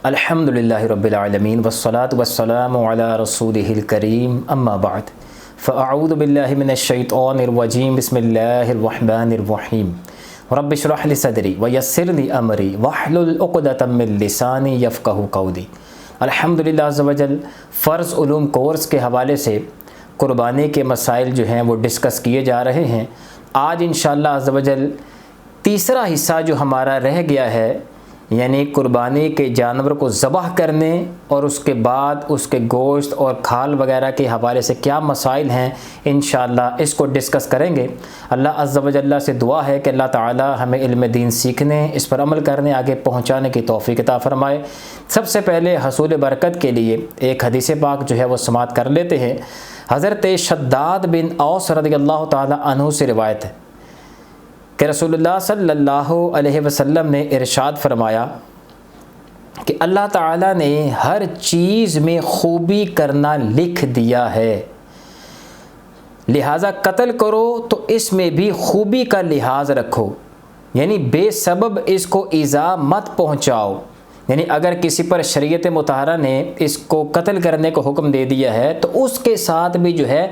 الحمدللہ رب العالمین والصلاة والسلام علی رسولہ الکریم اما بعد فاعوذ باللہ من الشیطان الرجیم بسم اللہ الرحمن الرحیم رب اشرح لی صدری ویسر لی امری واحلل عقدۃ من لسانی یفقہوا قولی۔ الحمدللہ عز وجل فرض علوم کورس کے حوالے سے قربانی کے مسائل جو ہیں وہ ڈسکس کیے جا رہے ہیں۔ آج انشاءاللہ عز وجل تیسرا حصہ جو ہمارا رہ گیا ہے، یعنی قربانی کے جانور کو ذبح کرنے اور اس کے بعد اس کے گوشت اور کھال وغیرہ کے حوالے سے کیا مسائل ہیں، انشاءاللہ اس کو ڈسکس کریں گے۔ اللہ عز و جل سے دعا ہے کہ اللہ تعالی ہمیں علم دین سیکھنے، اس پر عمل کرنے، آگے پہنچانے کی توفیق عطا فرمائے۔ سب سے پہلے حصول برکت کے لیے ایک حدیث پاک جو ہے وہ سماعت کر لیتے ہیں۔ حضرت شداد بن اوس رضی اللہ تعالی عنہ سے روایت ہے کہ رسول اللہ صلی اللہ علیہ وسلم نے ارشاد فرمایا کہ اللہ تعالیٰ نے ہر چیز میں خوبی کرنا لکھ دیا ہے، لہٰذا قتل کرو تو اس میں بھی خوبی کا لحاظ رکھو، یعنی بے سبب اس کو ایذا مت پہنچاؤ۔ یعنی اگر کسی پر شریعت مطہرہ نے اس کو قتل کرنے کو حکم دے دیا ہے تو اس کے ساتھ بھی جو ہے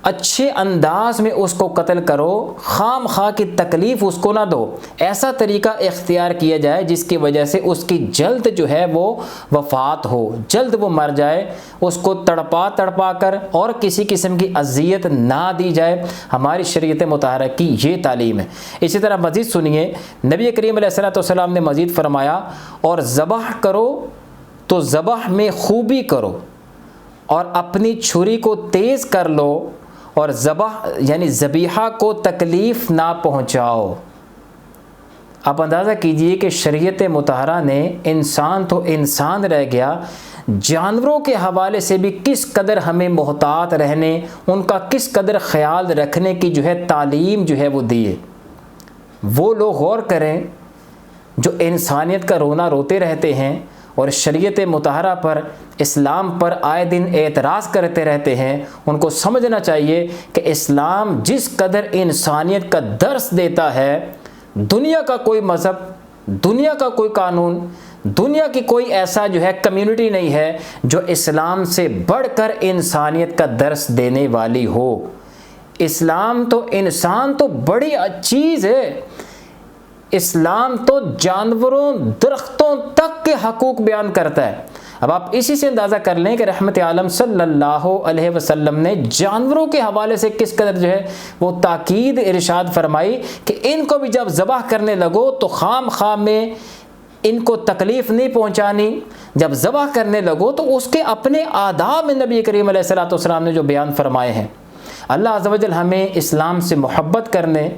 اچھے انداز میں اس کو قتل کرو، خام خواہ کی تکلیف اس کو نہ دو، ایسا طریقہ اختیار کیا جائے جس کی وجہ سے اس کی جلد جو ہے وہ وفات ہو، جلد وہ مر جائے، اس کو تڑپا کر اور کسی قسم کی اذیت نہ دی جائے۔ ہماری شریعت مطہرہ کی یہ تعلیم ہے۔ اسی طرح مزید سنیے، نبی کریم علیہ الصلوۃ والسلام نے مزید فرمایا، اور ذبح کرو تو ذبح میں خوبی کرو اور اپنی چھری کو تیز کر لو، اور ذبح یعنی ذبیحہ کو تکلیف نہ پہنچاؤ۔ آپ اندازہ کیجئے کہ شریعت مطہرہ نے انسان تو انسان رہ گیا، جانوروں کے حوالے سے بھی کس قدر ہمیں محتاط رہنے، ان کا کس قدر خیال رکھنے کی جو ہے تعلیم جو ہے وہ دی ہے۔ وہ لوگ غور کریں جو انسانیت کا رونا روتے رہتے ہیں اور شریعت مطہرہ پر، اسلام پر آئے دن اعتراض کرتے رہتے ہیں، ان کو سمجھنا چاہیے کہ اسلام جس قدر انسانیت کا درس دیتا ہے، دنیا کا کوئی مذہب، دنیا کا کوئی قانون، دنیا کی کوئی ایسا جو ہے کمیونٹی نہیں ہے جو اسلام سے بڑھ کر انسانیت کا درس دینے والی ہو۔ اسلام تو انسان تو بڑی چیز ہے، اسلام تو جانوروں، درختوں تک کے حقوق بیان کرتا ہے۔ اب آپ اسی سے اندازہ کر لیں کہ رحمت عالم صلی اللہ علیہ وسلم نے جانوروں کے حوالے سے کس قدر جو ہے وہ تاکید ارشاد فرمائی کہ ان کو بھی جب ذبح کرنے لگو تو خام خواہ میں ان کو تکلیف نہیں پہنچانی، جب ذبح کرنے لگو تو اس کے اپنے آداب میں نبی کریم علیہ الصلوۃ والسلام نے جو بیان فرمائے ہیں۔ اللہ عز و جل ہمیں اسلام سے محبت کرنے،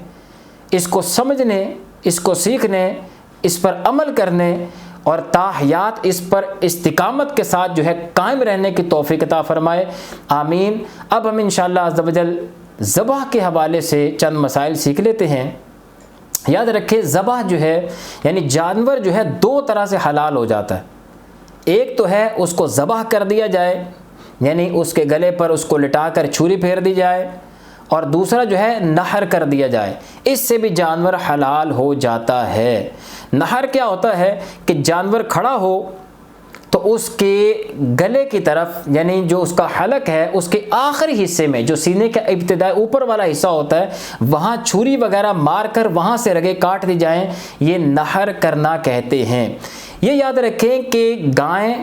اس کو سمجھنے، اس کو سیکھنے، اس پر عمل کرنے اور تاحیات اس پر استقامت کے ساتھ جو ہے قائم رہنے کی توفیق عطا فرمائے، آمین۔ اب ہم انشاءاللہ عز و جل ذبح کے حوالے سے چند مسائل سیکھ لیتے ہیں۔ یاد رکھیں، ذبح جو ہے یعنی جانور جو ہے دو طرح سے حلال ہو جاتا ہے۔ ایک تو ہے اس کو ذبح کر دیا جائے، یعنی اس کے گلے پر اس کو لٹا کر چھری پھیر دی جائے، اور دوسرا جو ہے نحر کر دیا جائے، اس سے بھی جانور حلال ہو جاتا ہے۔ نحر کیا ہوتا ہے کہ جانور کھڑا ہو تو اس کے گلے کی طرف، یعنی جو اس کا حلق ہے اس کے آخری حصے میں، جو سینے کا ابتدائی اوپر والا حصہ ہوتا ہے، وہاں چھری وغیرہ مار کر وہاں سے رگیں کاٹ دی جائیں، یہ نحر کرنا کہتے ہیں۔ یہ یاد رکھیں کہ گائیں،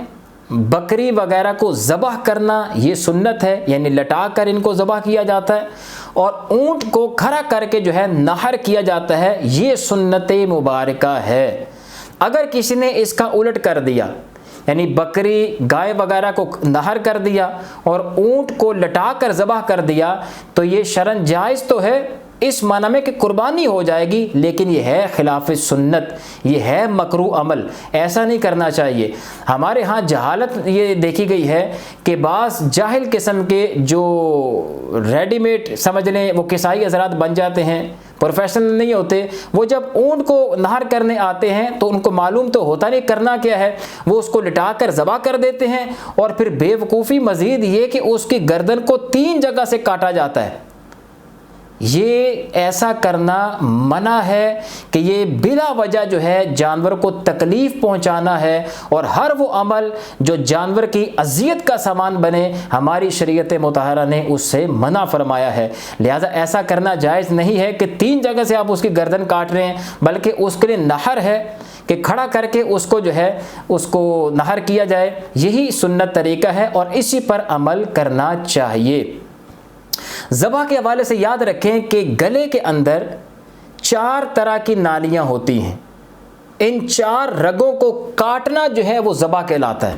بکری وغیرہ کو ذبح کرنا یہ سنت ہے، یعنی لٹا کر ان کو ذبح کیا جاتا ہے، اور اونٹ کو کھڑا کر کے جو ہے نحر کیا جاتا ہے، یہ سنت مبارکہ ہے۔ اگر کسی نے اس کا الٹ کر دیا، یعنی بکری، گائے وغیرہ کو نحر کر دیا اور اونٹ کو لٹا کر ذبح کر دیا تو یہ شرعاً جائز تو ہے، اس معنی میں کہ قربانی ہو جائے گی، لیکن یہ ہے خلاف سنت، یہ ہے مکروہ عمل، ایسا نہیں کرنا چاہیے۔ ہمارے ہاں جہالت یہ دیکھی گئی ہے کہ بعض جاہل قسم کے جو ریڈی میڈ سمجھ لیں وہ کسائی حضرات بن جاتے ہیں، پروفیشنل نہیں ہوتے، وہ جب اونٹ کو نحر کرنے آتے ہیں تو ان کو معلوم تو ہوتا نہیں کرنا کیا ہے، وہ اس کو لٹا کر ذبح کر دیتے ہیں، اور پھر بے وقوفی مزید یہ کہ اس کی گردن کو 3 جگہ سے کاٹا جاتا ہے۔ یہ ایسا کرنا منع ہے کہ یہ بلا وجہ جو ہے جانور کو تکلیف پہنچانا ہے، اور ہر وہ عمل جو جانور کی اذیت کا سامان بنے ہماری شریعت مطہرہ نے اس سے منع فرمایا ہے۔ لہٰذا ایسا کرنا جائز نہیں ہے کہ 3 جگہ سے آپ اس کی گردن کاٹ رہے ہیں، بلکہ اس کے لیے نہر ہے کہ کھڑا کر کے اس کو جو ہے اس کو نہر کیا جائے، یہی سنت طریقہ ہے اور اسی پر عمل کرنا چاہیے۔ ذبح کے حوالے سے یاد رکھیں کہ گلے کے اندر 4 طرح کی نالیاں ہوتی ہیں، ان 4 رگوں کو کاٹنا جو ہے وہ ذبح کہلاتا ہے،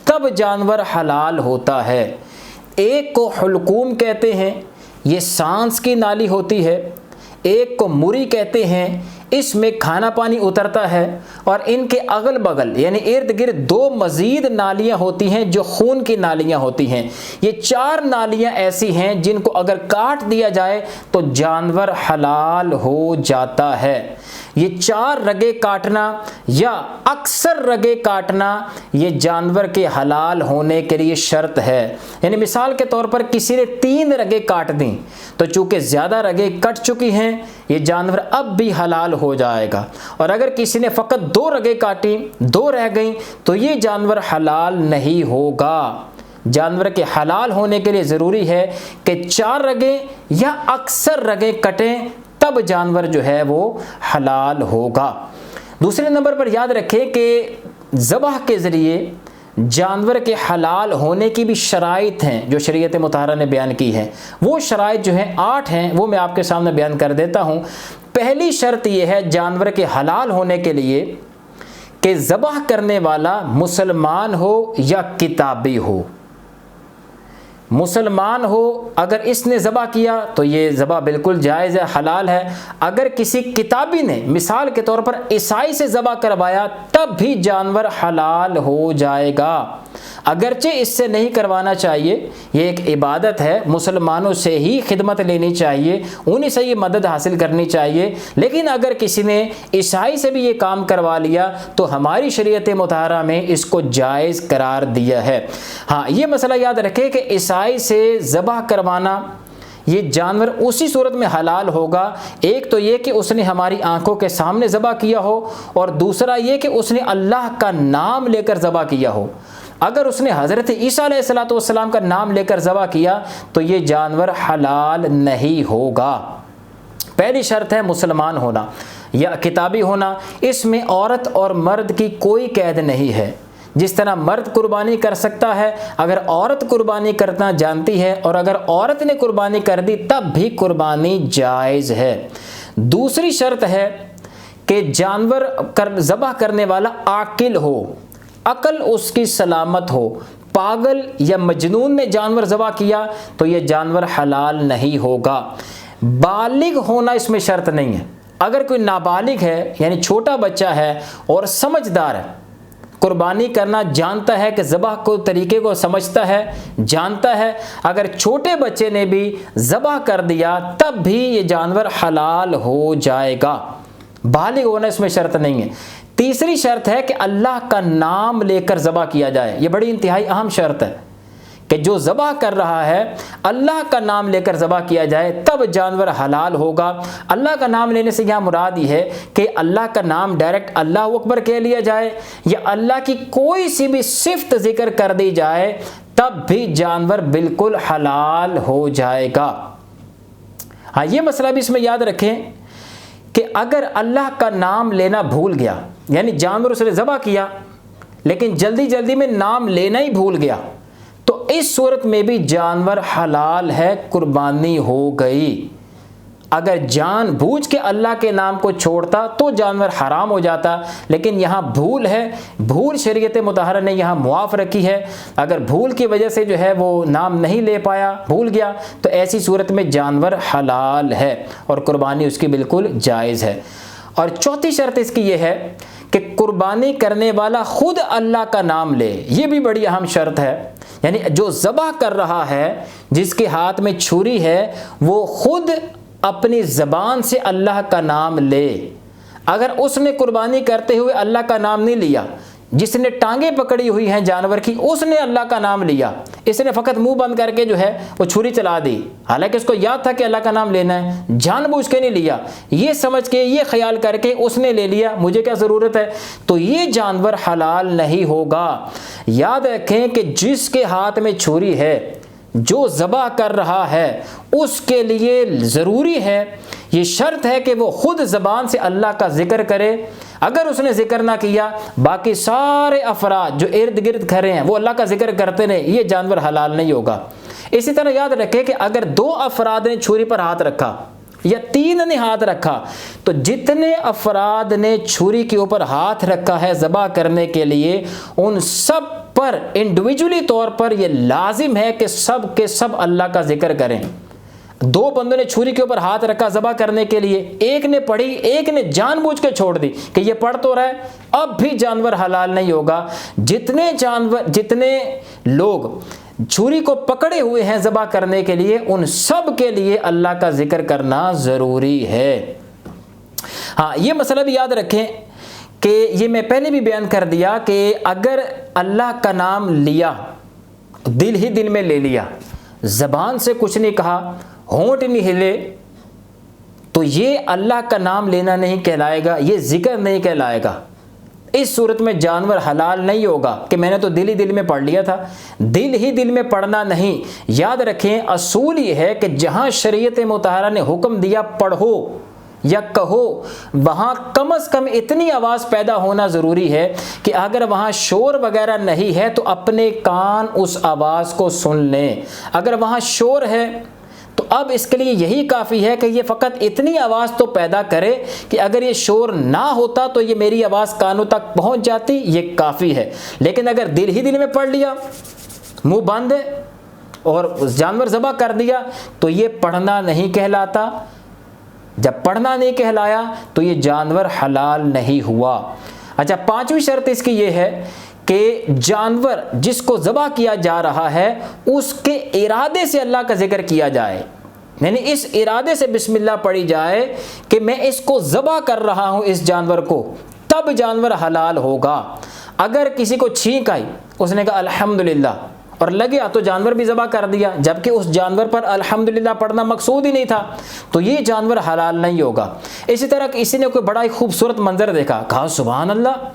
تب جانور حلال ہوتا ہے۔ ایک کو حلقوم کہتے ہیں، یہ سانس کی نالی ہوتی ہے، ایک کو مری کہتے ہیں، اس میں کھانا پانی اترتا ہے، اور ان کے اگل بغل یعنی ارد گرد 2 مزید نالیاں ہوتی ہیں جو خون کی نالیاں ہوتی ہیں۔ یہ 4 نالیاں ایسی ہیں جن کو اگر کاٹ دیا جائے تو جانور حلال ہو جاتا ہے۔ یہ 4 رگیں کاٹنا یا اکثر رگیں کاٹنا یہ جانور کے حلال ہونے کے لیے شرط ہے۔ یعنی مثال کے طور پر کسی نے 3 رگیں کاٹ دیں تو چونکہ زیادہ رگیں کٹ چکی ہیں یہ جانور اب بھی حلال ہو جائے گا، اور اگر کسی نے فقط 2 رگیں کاٹی 2 رہ گئیں تو یہ جانور حلال نہیں ہوگا۔ جانور کے حلال ہونے کے لیے ضروری ہے کہ 4 رگیں یا اکثر رگیں کٹیں، تب جانور جو ہے وہ حلال ہوگا۔ دوسرے نمبر پر یاد رکھیں کہ ذبح کے ذریعے جانور کے حلال ہونے کی بھی شرائط ہیں جو شریعت مطہرہ نے بیان کی ہے۔ وہ شرائط جو ہیں 8 ہیں، وہ میں آپ کے سامنے بیان کر دیتا ہوں۔ پہلی شرط یہ ہے جانور کے حلال ہونے کے لیے کہ ذبح کرنے والا مسلمان ہو یا کتابی ہو۔ مسلمان ہو اگر اس نے ذبح کیا تو یہ ذبح بالکل جائز ہے، حلال ہے۔ اگر کسی کتابی نے مثال کے طور پر عیسائی سے ذبح کروایا تب بھی جانور حلال ہو جائے گا، اگرچہ اس سے نہیں کروانا چاہیے، یہ ایک عبادت ہے، مسلمانوں سے ہی خدمت لینی چاہیے، انہی سے یہ مدد حاصل کرنی چاہیے، لیکن اگر کسی نے عیسائی سے بھی یہ کام کروا لیا تو ہماری شریعت مطہرہ میں اس کو جائز قرار دیا ہے۔ ہاں یہ مسئلہ یاد رکھے کہ عیسائی سے ذبح کروانا یہ جانور اسی صورت میں حلال ہوگا، ایک تو یہ کہ اس نے ہماری آنکھوں کے سامنے ذبح کیا ہو، اور دوسرا یہ کہ اس نے اللہ کا نام لے کر ذبح کیا ہو۔ اگر اس نے حضرت عیسیٰ علیہ السلام کا نام لے کر ذبح کیا تو یہ جانور حلال نہیں ہوگا۔ پہلی شرط ہے مسلمان ہونا یا کتابی ہونا، اس میں عورت اور مرد کی کوئی قید نہیں ہے۔ جس طرح مرد قربانی کر سکتا ہے، اگر عورت قربانی کرنا جانتی ہے اور اگر عورت نے قربانی کر دی تب بھی قربانی جائز ہے۔ دوسری شرط ہے کہ جانور ذبح کرنے والا عاقل ہو، عقل اس کی سلامت ہو۔ پاگل یا مجنون نے جانور ذبح کیا تو یہ جانور حلال نہیں ہوگا۔ بالغ ہونا اس میں شرط نہیں ہے، اگر کوئی نابالغ ہے یعنی چھوٹا بچہ ہے اور سمجھدار ہے، قربانی کرنا جانتا ہے کہ ذبح کو طریقے کو سمجھتا ہے جانتا ہے، اگر چھوٹے بچے نے بھی ذبح کر دیا تب بھی یہ جانور حلال ہو جائے گا۔ بالغ ہونا اس میں شرط نہیں ہے۔ تیسری شرط ہے کہ اللہ کا نام لے کر ذبح کیا جائے، یہ بڑی انتہائی اہم شرط ہے کہ جو ذبح کر رہا ہے اللہ کا نام لے کر ذبح کیا جائے تب جانور حلال ہوگا۔ اللہ کا نام لینے سے یہاں مراد یہ ہے کہ اللہ کا نام ڈائریکٹ اللہ اکبر کہہ لیا جائے یا اللہ کی کوئی سی بھی صفت ذکر کر دی جائے تب بھی جانور بالکل حلال ہو جائے گا۔ ہاں یہ مسئلہ بھی اس میں یاد رکھیں کہ اگر اللہ کا نام لینا بھول گیا، یعنی جانور اس نے ذبح کیا لیکن جلدی میں نام لینا ہی بھول گیا، تو اس صورت میں بھی جانور حلال ہے، قربانی ہو گئی۔ اگر جان بوجھ کے اللہ کے نام کو چھوڑتا تو جانور حرام ہو جاتا، لیکن یہاں بھول ہے، بھول شریعت مطہرہ نے یہاں معاف رکھی ہے۔ اگر بھول کی وجہ سے جو ہے وہ نام نہیں لے پایا، بھول گیا، تو ایسی صورت میں جانور حلال ہے اور قربانی اس کی بالکل جائز ہے۔ اور چوتھی شرط اس کی یہ ہے کہ قربانی کرنے والا خود اللہ کا نام لے، یہ بھی بڑی اہم شرط ہے۔ یعنی جو ذبح کر رہا ہے، جس کے ہاتھ میں چھری ہے، وہ خود اپنی زبان سے اللہ کا نام لے۔ اگر اس نے قربانی کرتے ہوئے اللہ کا نام نہیں لیا، جس نے ٹانگیں پکڑی ہوئی ہیں جانور کی اس نے اللہ کا نام لیا، اس نے فقط منہ بند کر کے جو ہے وہ چھری چلا دی، حالانکہ اس کو یاد تھا کہ اللہ کا نام لینا ہے، جان بوجھ کے نہیں لیا، یہ سمجھ کے یہ خیال کر کے اس نے لے لیا، مجھے کیا ضرورت ہے، تو یہ جانور حلال نہیں ہوگا۔ یاد رکھیں کہ جس کے ہاتھ میں چھری ہے، جو ذبح کر رہا ہے، اس کے لیے ضروری ہے، یہ شرط ہے کہ وہ خود زبان سے اللہ کا ذکر کرے۔ اگر اس نے ذکر نہ کیا، باقی سارے افراد جو ارد گرد کھڑے ہیں وہ اللہ کا ذکر کرتے رہیں، یہ جانور حلال نہیں ہوگا۔ اسی طرح یاد رکھیں کہ اگر 2 افراد نے چھری پر ہاتھ رکھا یا 3 نے ہاتھ رکھا، تو جتنے افراد نے چھری کے اوپر ہاتھ رکھا ہے ذبح کرنے کے لیے، ان سب پر انڈیویجولی طور پر یہ لازم ہے کہ سب کے سب اللہ کا ذکر کریں۔ 2 بندوں نے چھری کے اوپر ہاتھ رکھا ذبح کرنے کے لیے، ایک نے پڑھی، ایک نے جان بوجھ کے چھوڑ دی کہ یہ پڑھ تو رہا ہے، اب بھی جانور حلال نہیں ہوگا۔ جتنے لوگ چھری کو پکڑے ہوئے ہیں ذبح کرنے کے لیے، ان سب کے لیے اللہ کا ذکر کرنا ضروری ہے۔ ہاں، یہ مسئلہ بھی یاد رکھیں کہ یہ میں پہلے بھی بیان کر دیا کہ اگر اللہ کا نام لیا، دل ہی دل میں لے لیا، زبان سے کچھ نہیں کہا، ہونٹ نہیں ہلے، تو یہ اللہ کا نام لینا نہیں کہلائے گا، یہ ذکر نہیں کہلائے گا۔ اس صورت میں جانور حلال نہیں ہوگا کہ میں نے تو دل ہی دل میں پڑھ لیا تھا۔ دل ہی دل میں پڑھنا نہیں، یاد رکھیں اصول یہ ہے کہ جہاں شریعت مطہرہ نے حکم دیا پڑھو یا کہو، وہاں کم از کم اتنی آواز پیدا ہونا ضروری ہے کہ اگر وہاں شور وغیرہ نہیں ہے تو اپنے کان اس آواز کو سن لیں۔ اگر وہاں شور ہے تو اب اس کے لیے یہی کافی ہے کہ یہ فقط اتنی آواز تو پیدا کرے کہ اگر یہ شور نہ ہوتا تو یہ میری آواز کانوں تک پہنچ جاتی، یہ کافی ہے۔ لیکن اگر دل ہی دل میں پڑھ لیا، منہ بند ہے اور جانور ذبح کر دیا، تو یہ پڑھنا نہیں کہلاتا۔ جب پڑھنا نہیں کہلایا تو یہ جانور حلال نہیں ہوا۔ اچھا، 5ویں شرط اس کی یہ ہے کہ جانور جس کو ذبح کیا جا رہا ہے اس کے ارادے سے اللہ کا ذکر کیا جائے، یعنی اس ارادے سے بسم اللہ پڑھی جائے کہ میں اس کو ذبح کر رہا ہوں اس جانور کو، تب جانور حلال ہوگا۔ اگر کسی کو چھینک آئی، اس نے کہا الحمدللہ اور لگیا تو جانور بھی ذبح کر دیا، جبکہ اس جانور پر الحمدللہ پڑھنا مقصود ہی نہیں تھا، تو یہ جانور حلال نہیں ہوگا۔ اسی طرح کسی نے کوئی بڑا ہی خوبصورت منظر دیکھا، کہا سبحان اللہ،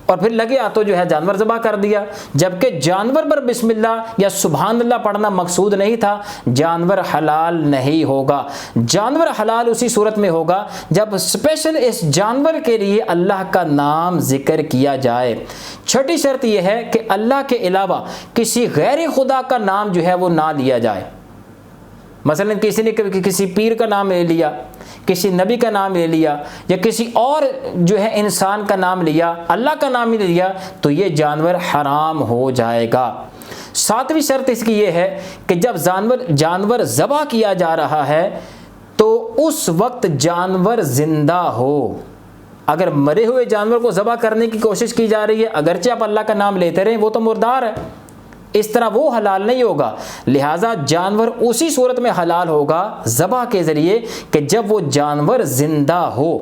اور پھر لگیا تو جو ہے جانور ذبح کر دیا، جبکہ جانور پر بسم اللہ یا سبحان اللہ پڑھنا مقصود نہیں تھا، جانور حلال نہیں ہوگا۔ جانور حلال اسی صورت میں ہوگا جب اسپیشل اس جانور کے لیے اللہ کا نام ذکر کیا جائے۔ 6ٹھی شرط یہ ہے کہ اللہ کے علاوہ کسی غیر خدا کا نام جو ہے وہ نہ لیا جائے۔ مثلا کسی نے کسی پیر کا نام لے لیا، کسی نبی کا نام لے لیا، یا کسی اور جو ہے انسان کا نام لیا، اللہ کا نام ہی لیا، تو یہ جانور حرام ہو جائے گا۔ 7ویں شرط اس کی یہ ہے کہ جب جانور ذبح کیا جا رہا ہے تو اس وقت جانور زندہ ہو۔ اگر مرے ہوئے جانور کو ذبح کرنے کی کوشش کی جا رہی ہے، اگرچہ آپ اللہ کا نام لیتے رہیں، وہ تو مردار ہے، اس طرح وہ حلال نہیں ہوگا۔ لہٰذا جانور اسی صورت میں حلال ہوگا ذبح کے ذریعے کہ جب وہ جانور زندہ ہو۔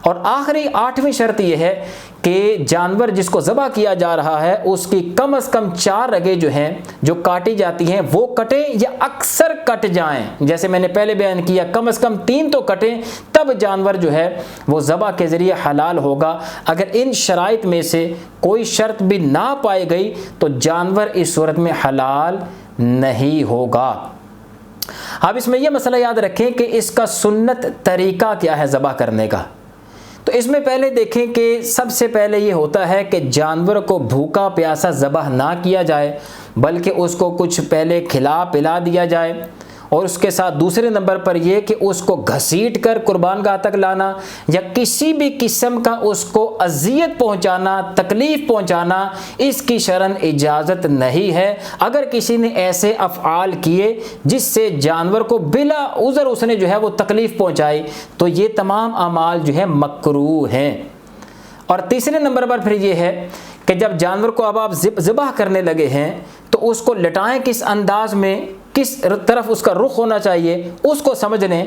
اور آخری 8ویں شرط یہ ہے کہ جانور جس کو ذبح کیا جا رہا ہے اس کی کم از کم 4 رگیں جو ہیں جو کاٹی جاتی ہیں وہ کٹیں یا اکثر کٹ جائیں۔ جیسے میں نے پہلے بیان کیا، کم از کم 3 تو کٹیں، تب جانور جو ہے وہ ذبح کے ذریعے حلال ہوگا۔ اگر ان شرائط میں سے کوئی شرط بھی نہ پائی گئی تو جانور اس صورت میں حلال نہیں ہوگا۔ اب اس میں یہ مسئلہ یاد رکھیں کہ اس کا سنت طریقہ کیا ہے ذبح کرنے کا۔ تو اس میں پہلے دیکھیں کہ سب سے پہلے یہ ہوتا ہے کہ جانور کو بھوکا پیاسا ذبح نہ کیا جائے، بلکہ اس کو کچھ پہلے کھلا پلا دیا جائے، اور اس کے ساتھ دوسرے نمبر پر یہ کہ اس کو گھسیٹ کر قربان گاہ تک لانا یا کسی بھی قسم کا اس کو اذیت پہنچانا، تکلیف پہنچانا، اس کی شرعاً اجازت نہیں ہے۔ اگر کسی نے ایسے افعال کیے جس سے جانور کو بلا عذر اس نے جو ہے وہ تکلیف پہنچائی تو یہ تمام اعمال جو ہے مکروہ ہیں۔ اور تیسرے نمبر پر پھر یہ ہے کہ جب جانور کو اب آپ ذبح کرنے لگے ہیں تو اس کو لٹائیں کس انداز میں، کس طرف اس کا رخ ہونا چاہیے، اس کو سمجھ لیں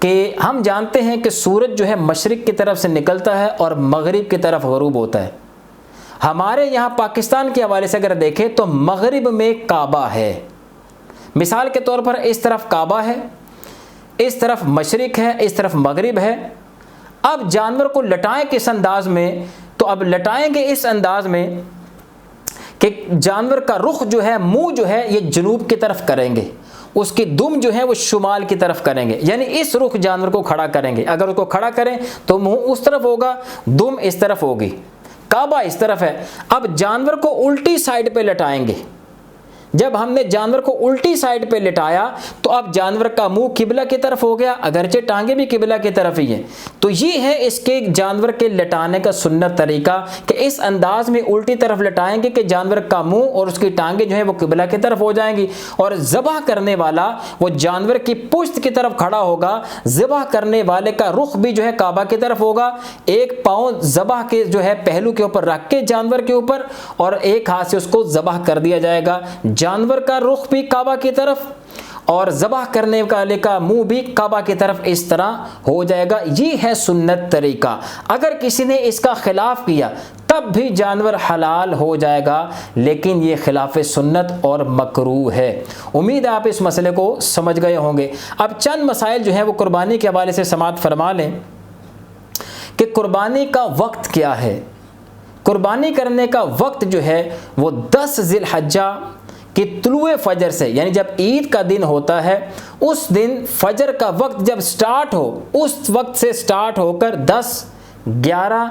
کہ ہم جانتے ہیں کہ سورج جو ہے مشرق کی طرف سے نکلتا ہے اور مغرب کی طرف غروب ہوتا ہے، ہمارے یہاں پاکستان کے حوالے سے اگر دیکھیں تو مغرب میں کعبہ ہے، مثال کے طور پر اس طرف کعبہ ہے، اس طرف مشرق ہے، اس طرف مغرب ہے۔ اب جانور کو لٹائیں کس انداز میں؟ تو اب لٹائیں گے اس انداز میں کہ جانور کا رخ جو ہے، منہ جو ہے یہ جنوب کی طرف کریں گے، اس کی دم جو ہے وہ شمال کی طرف کریں گے، یعنی اس رخ جانور کو کھڑا کریں گے۔ اگر اس کو کھڑا کریں تو منہ اس طرف ہوگا، دم اس طرف ہوگی، کعبہ اس طرف ہے۔ اب جانور کو الٹی سائڈ پہ لٹائیں گے۔ جب ہم نے جانور کو الٹی سائڈ پہ لٹایا تو اب جانور کا منہ قبلہ کی طرف ہو گیا، اگرچہ ٹانگیں بھی قبلہ کی طرف ہی ہیں۔ تو یہ ہے اس کے جانور کے لٹانے کا سنت طریقہ کہ اس انداز میں الٹی طرف لٹائیں گے کہ جانور کا منہ اور اس کی ٹانگیں جو ہیں وہ قبلہ کی طرف ہو جائیں گی، اور ذبح کرنے والا وہ جانور کی پشت کی طرف کھڑا ہوگا، ذبح کرنے والے کا رخ بھی جو ہے کعبہ کی طرف ہوگا، ایک پاؤں ذبح کے جو ہے پہلو کے اوپر رکھ کے جانور کے اوپر، اور ایک ہاتھ سے اس کو ذبح کر دیا جائے گا۔ جانور کا رخ بھی کعبہ کی طرف اور ذبح کرنے والے کا منہ بھی کعبہ کی طرف اس طرح ہو جائے گا۔ یہ ہے سنت طریقہ۔ اگر کسی نے اس کا خلاف کیا تب بھی جانور حلال ہو جائے گا، لیکن یہ خلاف سنت اور مکروہ ہے۔ امید ہے آپ اس مسئلے کو سمجھ گئے ہوں گے۔ اب چند مسائل جو ہیں وہ قربانی کے حوالے سے سماعت فرما لیں کہ قربانی کا وقت کیا ہے۔ قربانی کرنے کا وقت جو ہے وہ 10 ذی الحجہ کہ طلوع فجر سے، یعنی جب عید کا دن ہوتا ہے اس دن فجر کا وقت جب سٹارٹ ہو، اس وقت سے سٹارٹ ہو کر 10، 11،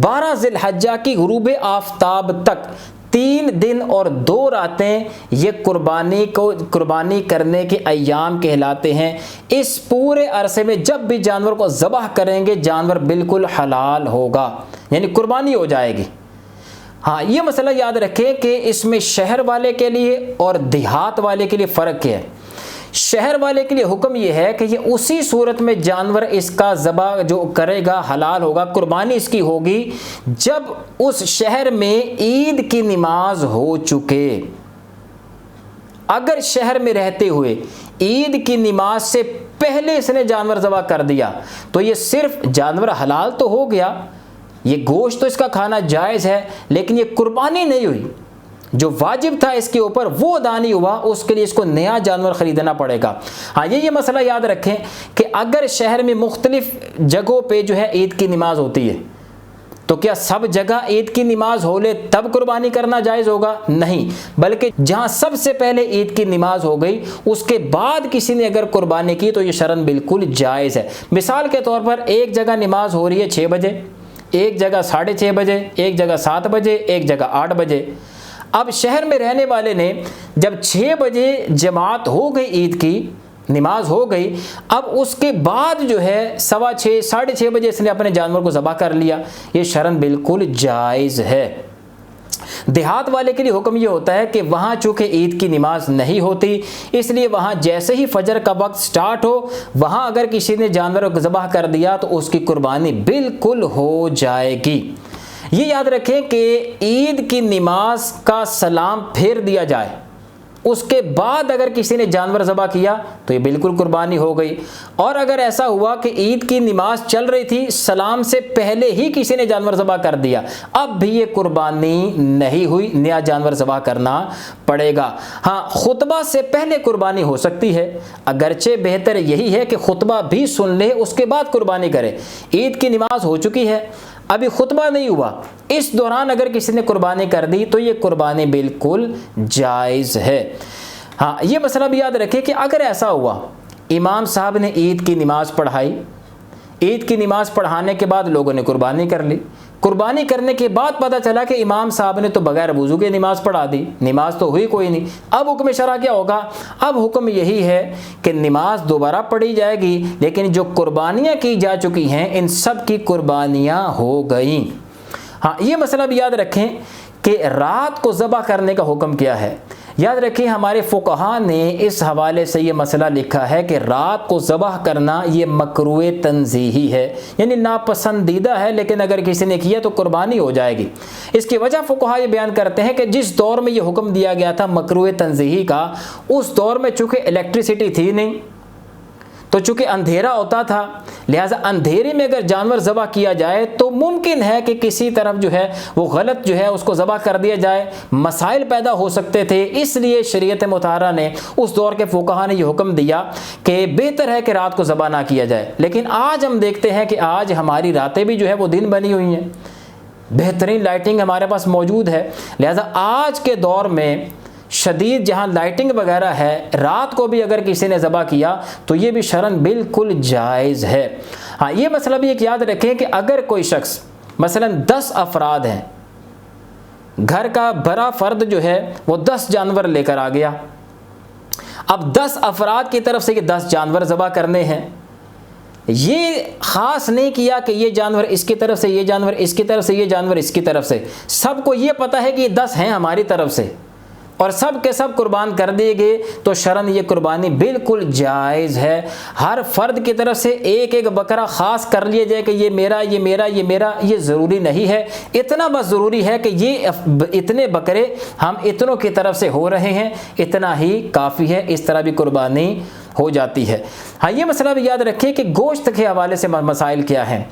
12 ذی الحجہ کی غروب آفتاب تک 3 دن اور 2 راتیں یہ قربانی کرنے کے ایام کہلاتے ہیں۔ اس پورے عرصے میں جب بھی جانور کو ذبح کریں گے جانور بالکل حلال ہوگا، یعنی قربانی ہو جائے گی۔ ہاں، یہ مسئلہ یاد رکھیں کہ اس میں شہر والے کے لیے اور دیہات والے کے لیے فرق ہے۔ شہر والے کے لیے حکم یہ ہے کہ یہ اسی صورت میں جانور اس کا ذبح جو کرے گا حلال ہوگا، قربانی اس کی ہوگی جب اس شہر میں عید کی نماز ہو چکے۔ اگر شہر میں رہتے ہوئے عید کی نماز سے پہلے اس نے جانور ذبح کر دیا تو یہ صرف جانور حلال تو ہو گیا، یہ گوشت تو اس کا کھانا جائز ہے، لیکن یہ قربانی نہیں ہوئی۔ جو واجب تھا اس کے اوپر وہ ادا نہیں ہوا، اس کے لیے اس کو نیا جانور خریدنا پڑے گا۔ ہاں، یہ مسئلہ یاد رکھیں کہ اگر شہر میں مختلف جگہوں پہ جو ہے عید کی نماز ہوتی ہے تو کیا سب جگہ عید کی نماز ہو لے تب قربانی کرنا جائز ہوگا؟ نہیں، بلکہ جہاں سب سے پہلے عید کی نماز ہو گئی اس کے بعد کسی نے اگر قربانی کی تو یہ شرعاً بالکل جائز ہے۔ مثال کے طور پر ایک جگہ نماز ہو رہی ہے 6 بجے، ایک جگہ 6:30 بجے، ایک جگہ 7 بجے، ایک جگہ 8 بجے۔ اب شہر میں رہنے والے نے جب 6 بجے جماعت ہو گئی، عید کی نماز ہو گئی، اب اس کے بعد جو ہے 6:15 6:30 بجے اس نے اپنے جانور کو ذبح کر لیا، یہ شرعاً بالکل جائز ہے۔ دیہات والے کے لیے حکم یہ ہوتا ہے کہ وہاں چونکہ عید کی نماز نہیں ہوتی، اس لیے وہاں جیسے ہی فجر کا وقت سٹارٹ ہو وہاں اگر کسی نے جانور کو ذبح کر دیا تو اس کی قربانی بالکل ہو جائے گی۔ یہ یاد رکھیں کہ عید کی نماز کا سلام پھیر دیا جائے، اس کے بعد اگر کسی نے جانور ذبح کیا تو یہ بالکل قربانی ہو گئی، اور اگر ایسا ہوا کہ عید کی نماز چل رہی تھی سلام سے پہلے ہی کسی نے جانور ذبح کر دیا اب بھی یہ قربانی نہیں ہوئی، نیا جانور ذبح کرنا پڑے گا۔ ہاں، خطبہ سے پہلے قربانی ہو سکتی ہے، اگرچہ بہتر یہی ہے کہ خطبہ بھی سن لے اس کے بعد قربانی کرے۔ عید کی نماز ہو چکی ہے، ابھی خطبہ نہیں ہوا، اس دوران اگر کسی نے قربانی کر دی تو یہ قربانی بالکل جائز ہے۔ ہاں، یہ مسئلہ بھی یاد رکھیں کہ اگر ایسا ہوا امام صاحب نے عید کی نماز پڑھائی، عید کی نماز پڑھانے کے بعد لوگوں نے قربانی کر لی، قربانی کرنے کے بعد پتہ چلا کہ امام صاحب نے تو بغیر وضو کے نماز پڑھا دی، نماز تو ہوئی کوئی نہیں، اب حکم شرع کیا ہوگا؟ اب حکم یہی ہے کہ نماز دوبارہ پڑھی جائے گی، لیکن جو قربانیاں کی جا چکی ہیں ان سب کی قربانیاں ہو گئیں۔ ہاں، یہ مسئلہ بھی یاد رکھیں کہ رات کو ذبح کرنے کا حکم کیا ہے۔ یاد رکھیں ہمارے فقہا نے اس حوالے سے یہ مسئلہ لکھا ہے کہ رات کو ذبح کرنا یہ مکروہ تنزیہی ہے، یعنی ناپسندیدہ ہے، لیکن اگر کسی نے کیا تو قربانی ہو جائے گی۔ اس کی وجہ فقہا یہ بیان کرتے ہیں کہ جس دور میں یہ حکم دیا گیا تھا مکروہ تنزیہی کا، اس دور میں چونکہ الیکٹریسٹی تھی نہیں تو چونکہ اندھیرا ہوتا تھا لہٰذا اندھیرے میں اگر جانور ذبح کیا جائے تو ممکن ہے کہ کسی طرف جو ہے وہ غلط جو ہے اس کو ذبح کر دیا جائے، مسائل پیدا ہو سکتے تھے، اس لیے شریعت مطہرہ نے اس دور کے فقہاء نے یہ حکم دیا کہ بہتر ہے کہ رات کو ذبح نہ کیا جائے۔ لیکن آج ہم دیکھتے ہیں کہ آج ہماری راتیں بھی جو ہے وہ دن بنی ہوئی ہیں، بہترین لائٹنگ ہمارے پاس موجود ہے، لہٰذا آج کے دور میں شدید جہاں لائٹنگ وغیرہ ہے، رات کو بھی اگر کسی نے ذبح کیا تو یہ بھی شرعاً بالکل جائز ہے۔ ہاں یہ مسئلہ بھی ایک یاد رکھیں کہ اگر کوئی شخص مثلا 10 افراد ہیں، گھر کا بڑا فرد جو ہے وہ 10 جانور لے کر آ گیا، اب 10 افراد کی طرف سے یہ 10 جانور ذبح کرنے ہیں، یہ خاص نہیں کیا کہ یہ جانور اس کی طرف سے، یہ جانور اس کی طرف سے، یہ جانور اس کی طرف سے، سب کو یہ پتہ ہے کہ یہ 10 ہیں ہماری طرف سے اور سب کے سب قربان کر دیے گئے، تو شرعاً یہ قربانی بالکل جائز ہے۔ ہر فرد کی طرف سے ایک ایک بکرا خاص کر لیا جائے کہ یہ میرا، یہ میرا، یہ میرا، یہ ضروری نہیں ہے، اتنا بس ضروری ہے کہ یہ اتنے بکرے ہم اتنوں کی طرف سے ہو رہے ہیں، اتنا ہی کافی ہے، اس طرح بھی قربانی ہو جاتی ہے۔ ہاں یہ مسئلہ بھی یاد رکھیں کہ گوشت کے حوالے سے مسائل کیا ہیں۔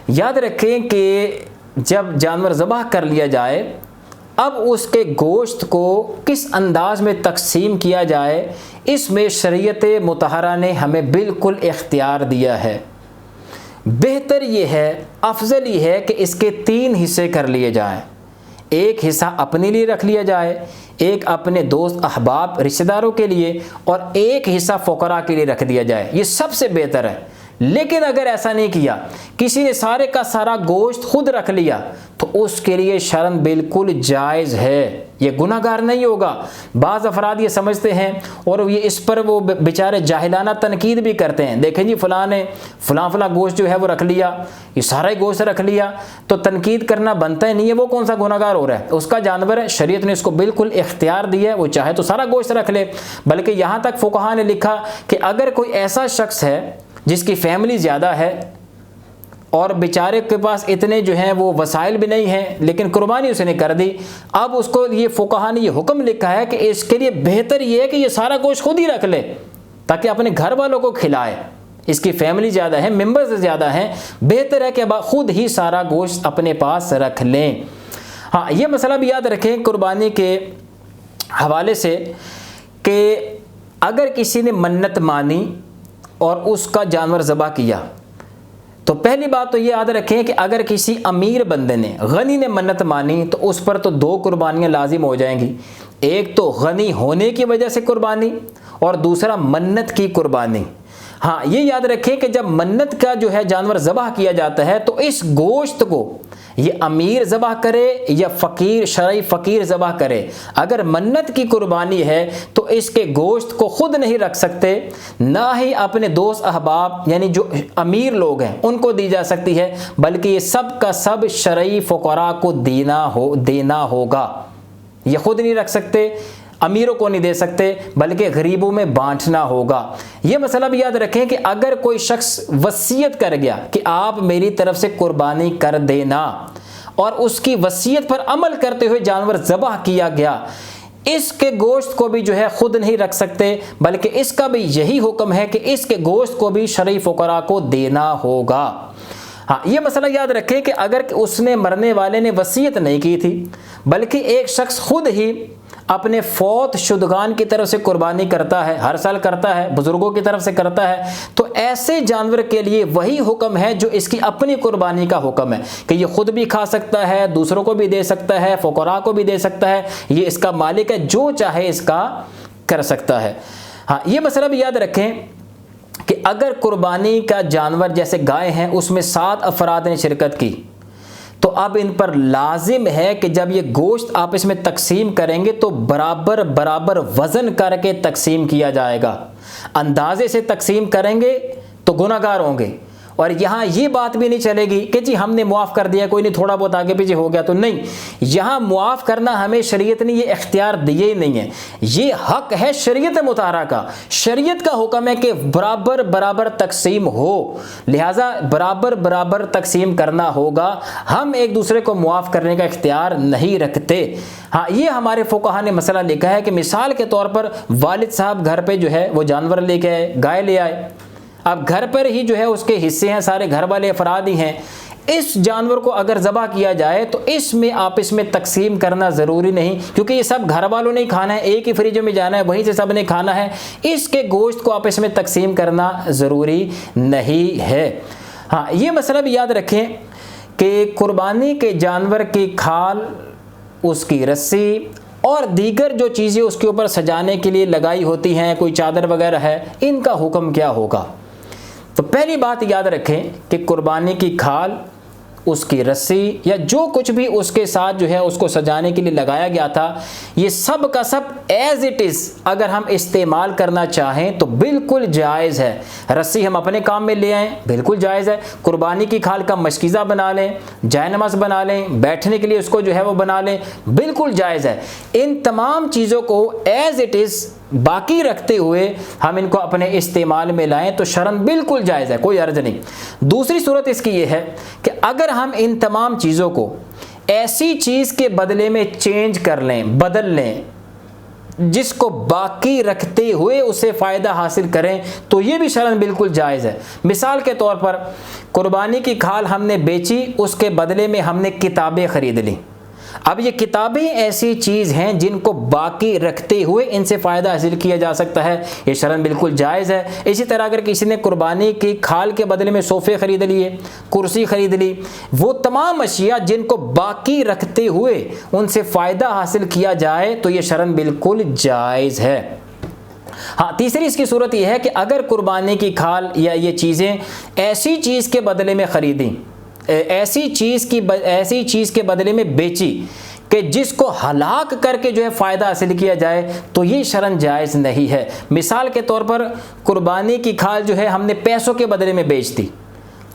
یاد رکھیں کہ جب جانور ذبح کر لیا جائے اب اس کے گوشت کو کس انداز میں تقسیم کیا جائے، اس میں شریعت مطہرہ نے ہمیں بالکل اختیار دیا ہے۔ بہتر یہ ہے، افضل یہ ہے کہ اس کے 3 حصے کر لیے جائیں، ایک حصہ اپنے لیے رکھ لیا جائے، ایک اپنے دوست احباب رشتہ داروں کے لیے، اور ایک حصہ فقراء کے لیے رکھ دیا جائے، یہ سب سے بہتر ہے۔ لیکن اگر ایسا نہیں کیا، کسی نے سارے کا سارا گوشت خود رکھ لیا تو اس کے لیے شرعاً بالکل جائز ہے، یہ گناہ گار نہیں ہوگا۔ بعض افراد یہ سمجھتے ہیں اور یہ اس پر وہ بیچارے جاہلانہ تنقید بھی کرتے ہیں، دیکھیں جی فلاں نے فلاں گوشت جو ہے وہ رکھ لیا، یہ سارا ہی گوشت رکھ لیا، تو تنقید کرنا بنتا ہی نہیں ہے، وہ کون سا گناہ گار ہو رہا ہے، اس کا جانور ہے، شریعت نے اس کو بالکل اختیار دیا ہے، وہ چاہے تو سارا گوشت رکھ لے۔ بلکہ یہاں تک فقہاء نے لکھا کہ اگر کوئی ایسا شخص ہے جس کی فیملی زیادہ ہے اور بیچارے کے پاس اتنے جو ہیں وہ وسائل بھی نہیں ہیں لیکن قربانی اس نے کر دی، اب اس کو یہ فقہاء نے یہ حکم لکھا ہے کہ اس کے لیے بہتر یہ ہے کہ یہ سارا گوشت خود ہی رکھ لے تاکہ اپنے گھر والوں کو کھلائے، اس کی فیملی زیادہ ہے، ممبرز زیادہ ہیں، بہتر ہے کہ خود ہی سارا گوشت اپنے پاس رکھ لیں۔ ہاں یہ مسئلہ بھی یاد رکھیں قربانی کے حوالے سے کہ اگر کسی نے منت مانی اور اس کا جانور ذبح کیا تو پہلی بات تو یہ یاد رکھیں کہ اگر کسی امیر بندے نے، غنی نے منت مانی تو اس پر تو 2 قربانیاں لازم ہو جائیں گی، ایک تو غنی ہونے کی وجہ سے قربانی اور دوسرا منت کی قربانی۔ ہاں یہ یاد رکھیں کہ جب منت کا جو ہے جانور ذبح کیا جاتا ہے تو اس گوشت کو یہ امیر ذبح کرے یا فقیر، شرعی فقیر ذبح کرے، اگر منت کی قربانی ہے تو اس کے گوشت کو خود نہیں رکھ سکتے، نہ ہی اپنے دوست احباب یعنی جو امیر لوگ ہیں ان کو دی جا سکتی ہے، بلکہ یہ سب کا سب شرعی فقراء کو دینا ہوگا، یہ خود نہیں رکھ سکتے، امیروں کو نہیں دے سکتے، بلکہ غریبوں میں بانٹنا ہوگا۔ یہ مسئلہ بھی یاد رکھیں کہ اگر کوئی شخص وصیت کر گیا کہ آپ میری طرف سے قربانی کر دینا اور اس کی وصیت پر عمل کرتے ہوئے جانور ذبح کیا گیا، اس کے گوشت کو بھی جو ہے خود نہیں رکھ سکتے، بلکہ اس کا بھی یہی حکم ہے کہ اس کے گوشت کو بھی شرعی فقراء کو دینا ہوگا۔ ہاں یہ مسئلہ یاد رکھیں کہ اگر اس نے مرنے والے نے وصیت نہیں کی تھی بلکہ ایک شخص خود ہی اپنے فوت شدگان کی طرف سے قربانی کرتا ہے، ہر سال کرتا ہے، بزرگوں کی طرف سے کرتا ہے، تو ایسے جانور کے لیے وہی حکم ہے جو اس کی اپنی قربانی کا حکم ہے کہ یہ خود بھی کھا سکتا ہے، دوسروں کو بھی دے سکتا ہے، فقراء کو بھی دے سکتا ہے، یہ اس کا مالک ہے، جو چاہے اس کا کر سکتا ہے۔ ہاں یہ مسئلہ بھی یاد رکھیں کہ اگر قربانی کا جانور جیسے گائے ہیں اس میں 7 افراد نے شرکت کی تو اب ان پر لازم ہے کہ جب یہ گوشت آپ اس میں تقسیم کریں گے تو برابر وزن کر کے تقسیم کیا جائے گا، اندازے سے تقسیم کریں گے تو گناہ گار ہوں گے۔ اور یہاں یہ بات بھی نہیں چلے گی کہ جی ہم نے معاف کر دیا، کوئی نہیں تھوڑا بہت آگے پیچھے ہو گیا تو نہیں، یہاں معاف کرنا ہمیں شریعت نے یہ اختیار دیے ہی نہیں ہے، یہ حق ہے شریعت مطہرہ کا، شریعت کا حکم ہے کہ برابر تقسیم ہو، لہٰذا برابر تقسیم کرنا ہوگا، ہم ایک دوسرے کو معاف کرنے کا اختیار نہیں رکھتے۔ ہاں یہ ہمارے فقہاء نے مسئلہ لکھا ہے کہ مثال کے طور پر والد صاحب گھر پہ جو ہے وہ جانور لے کے آئے، گائے لے آئے، اب گھر پر ہی جو ہے اس کے حصے ہیں، سارے گھر والے افراد ہی ہیں، اس جانور کو اگر ذبح کیا جائے تو اس میں آپس میں تقسیم کرنا ضروری نہیں، کیونکہ یہ سب گھر والوں نے کھانا ہے، ایک ہی فریج میں جانا ہے، وہیں سے سب نے کھانا ہے، اس کے گوشت کو آپس میں تقسیم کرنا ضروری نہیں ہے۔ ہاں یہ مسئلہ بھی یاد رکھیں کہ قربانی کے جانور کی کھال، اس کی رسی اور دیگر جو چیزیں اس کے اوپر سجانے کے لیے لگائی ہوتی ہیں، کوئی چادر وغیرہ ہے، ان کا حکم کیا ہوگا؟ تو پہلی بات یاد رکھیں کہ قربانی کی کھال، اس کی رسی یا جو کچھ بھی اس کے ساتھ جو ہے اس کو سجانے کے لیے لگایا گیا تھا، یہ سب کا سب ایز اٹ از اگر ہم استعمال کرنا چاہیں تو بالکل جائز ہے۔ رسی ہم اپنے کام میں لے آئیں، بالکل جائز ہے۔ قربانی کی کھال کا مشکیزہ بنا لیں، جائے نماز بنا لیں، بیٹھنے کے لیے اس کو جو ہے وہ بنا لیں، بالکل جائز ہے۔ ان تمام چیزوں کو ایز اٹ از باقی رکھتے ہوئے ہم ان کو اپنے استعمال میں لائیں تو شرعاً بالکل جائز ہے، کوئی حرج نہیں۔ دوسری صورت اس کی یہ ہے کہ اگر ہم ان تمام چیزوں کو ایسی چیز کے بدلے میں چینج کر لیں، بدل لیں، جس کو باقی رکھتے ہوئے اسے فائدہ حاصل کریں تو یہ بھی شرعاً بالکل جائز ہے۔ مثال کے طور پر قربانی کی کھال ہم نے بیچی، اس کے بدلے میں ہم نے کتابیں خرید لیں۔ اب یہ کتابیں ایسی چیز ہیں جن کو باقی رکھتے ہوئے ان سے فائدہ حاصل کیا جا سکتا ہے، یہ شرعاً بالکل جائز ہے۔ اسی طرح اگر کسی نے قربانی کی کھال کے بدلے میں صوفے خرید لیے، کرسی خرید لی، وہ تمام اشیاء جن کو باقی رکھتے ہوئے ان سے فائدہ حاصل کیا جائے تو یہ شرعاً بالکل جائز ہے۔ ہاں تیسری اس کی صورت یہ ہے کہ اگر قربانی کی کھال یا یہ چیزیں ایسی چیز کے بدلے میں خریدیں، ایسی چیز کے بدلے میں بیچی کہ جس کو ہلاک کر کے جو ہے فائدہ حاصل کیا جائے تو یہ شرعاً جائز نہیں ہے۔ مثال کے طور پر قربانی کی کھال جو ہے ہم نے پیسوں کے بدلے میں بیچ دی،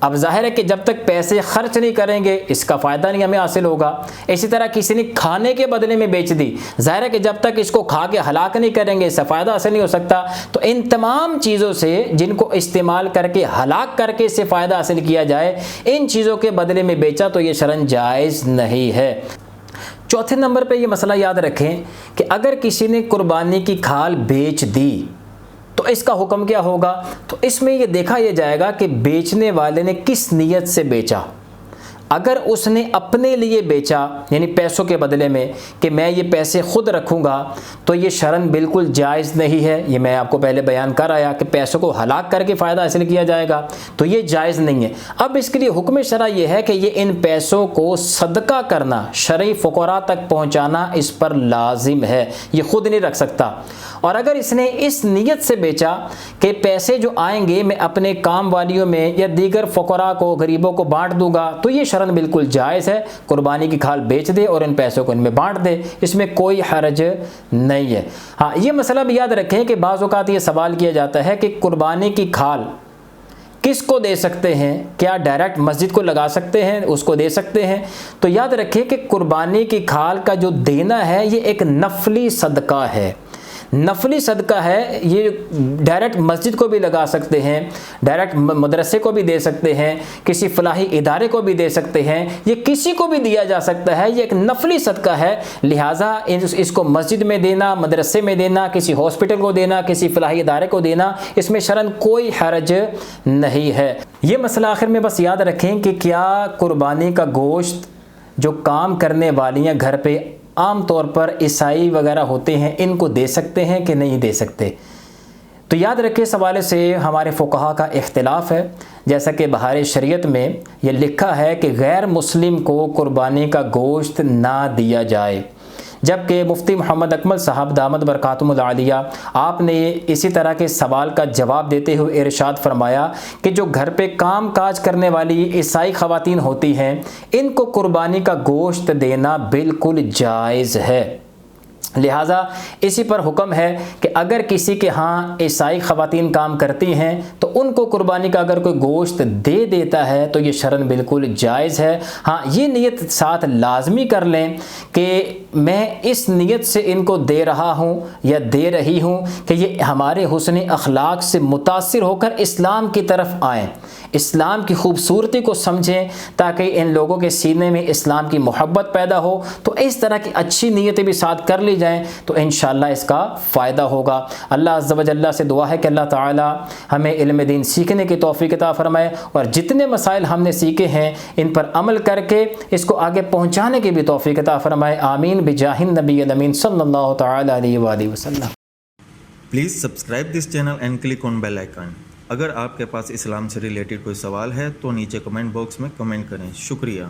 اب ظاہر ہے کہ جب تک پیسے خرچ نہیں کریں گے اس کا فائدہ نہیں ہمیں حاصل ہوگا۔ اسی طرح کسی نے کھانے کے بدلے میں بیچ دی، ظاہر ہے کہ جب تک اس کو کھا کے ہلاک نہیں کریں گے اس سے فائدہ حاصل نہیں ہو سکتا۔ تو ان تمام چیزوں سے جن کو استعمال کر کے ہلاک کر کے اس سے فائدہ حاصل کیا جائے، ان چیزوں کے بدلے میں بیچا تو یہ شرعاً جائز نہیں ہے۔ چوتھے نمبر پہ یہ مسئلہ یاد رکھیں کہ اگر کسی نے قربانی کی کھال بیچ دی تو اس کا حکم کیا ہوگا؟ تو اس میں یہ دیکھا یہ جائے گا کہ بیچنے والے نے کس نیت سے بیچا۔ اگر اس نے اپنے لیے بیچا یعنی پیسوں کے بدلے میں کہ میں یہ پیسے خود رکھوں گا تو یہ شرعاً بالکل جائز نہیں ہے۔ یہ میں آپ کو پہلے بیان کر آیا کہ پیسوں کو ہلاک کر کے فائدہ حاصل کیا جائے گا تو یہ جائز نہیں ہے۔ اب اس کے لیے حکم شرع یہ ہے کہ یہ ان پیسوں کو صدقہ کرنا، شرعی فقراء تک پہنچانا اس پر لازم ہے، یہ خود نہیں رکھ سکتا۔ اور اگر اس نے اس نیت سے بیچا کہ پیسے جو آئیں گے میں اپنے کام والیوں میں یا دیگر فقراء کو، غریبوں کو بانٹ دوں گا تو یہ شرعاً بالکل جائز ہے، قربانی کی کھال بیچ دے اور ان پیسوں کو ان میں بانٹ دے، اس میں کوئی حرج نہیں ہے۔ ہاں یہ مسئلہ بھی یاد رکھیں کہ بعض اوقات یہ سوال کیا جاتا ہے کہ قربانی کی کھال کس کو دے سکتے ہیں؟ کیا ڈائریکٹ مسجد کو لگا سکتے ہیں، اس کو دے سکتے ہیں؟ تو یاد رکھیں کہ قربانی کی کھال کا جو دینا ہے یہ ایک نفلی صدقہ ہے، نفلی صدقہ ہے۔ یہ ڈائریکٹ مسجد کو بھی لگا سکتے ہیں، ڈائریکٹ مدرسے کو بھی دے سکتے ہیں، کسی فلاحی ادارے کو بھی دے سکتے ہیں، یہ کسی کو بھی دیا جا سکتا ہے، یہ ایک نفلی صدقہ ہے۔ لہٰذا اس کو مسجد میں دینا، مدرسے میں دینا، کسی ہاسپٹل کو دینا، کسی فلاحی ادارے کو دینا، اس میں شرعاً کوئی حرج نہیں ہے۔ یہ مسئلہ آخر میں بس یاد رکھیں کہ کیا قربانی کا گوشت جو کام کرنے والیاں گھر پہ عام طور پر عیسائی وغیرہ ہوتے ہیں ان کو دے سکتے ہیں کہ نہیں دے سکتے؟ تو یاد رکھیں اس حوالے سے ہمارے فقہا کا اختلاف ہے۔ جیسا کہ بہار شریعت میں یہ لکھا ہے کہ غیر مسلم کو قربانی کا گوشت نہ دیا جائے، جبکہ مفتی محمد اکمل صاحب دامت برکاتہم العالیہ آپ نے اسی طرح کے سوال کا جواب دیتے ہوئے ارشاد فرمایا کہ جو گھر پہ کام کاج کرنے والی عیسائی خواتین ہوتی ہیں ان کو قربانی کا گوشت دینا بالکل جائز ہے۔ لہٰذا اسی پر حکم ہے کہ اگر کسی کے ہاں عیسائی خواتین کام کرتی ہیں تو ان کو قربانی کا اگر کوئی گوشت دے دیتا ہے تو یہ شرعاً بالکل جائز ہے۔ ہاں یہ نیت ساتھ لازمی کر لیں کہ میں اس نیت سے ان کو دے رہا ہوں یا دے رہی ہوں کہ یہ ہمارے حسن اخلاق سے متاثر ہو کر اسلام کی طرف آئیں، اسلام کی خوبصورتی کو سمجھیں تاکہ ان لوگوں کے سینے میں اسلام کی محبت پیدا ہو۔ تو اس طرح کی اچھی نیتیں بھی ساتھ کر لی جائیں تو انشاءاللہ اس کا فائدہ ہوگا۔ اللہ عز و جل سے دعا ہے کہ اللہ تعالی ہمیں علم دین سیکھنے کی توفیق عطا فرمائے، اور جتنے مسائل ہم نے سیکھے ہیں ان پر عمل کر کے اس کو آگے پہنچانے کی بھی توفیق عطا فرمائے۔ آمین بجاہ النبی الامین صلی اللہ تعالی علیہ وآلہ وسلم۔ Please subscribe this channel and click on bell icon. اگر آپ کے پاس اسلام سے ریلیٹڈ کوئی سوال ہے تو نیچے کمنٹ باکس میں کمنٹ کریں۔ شکریہ۔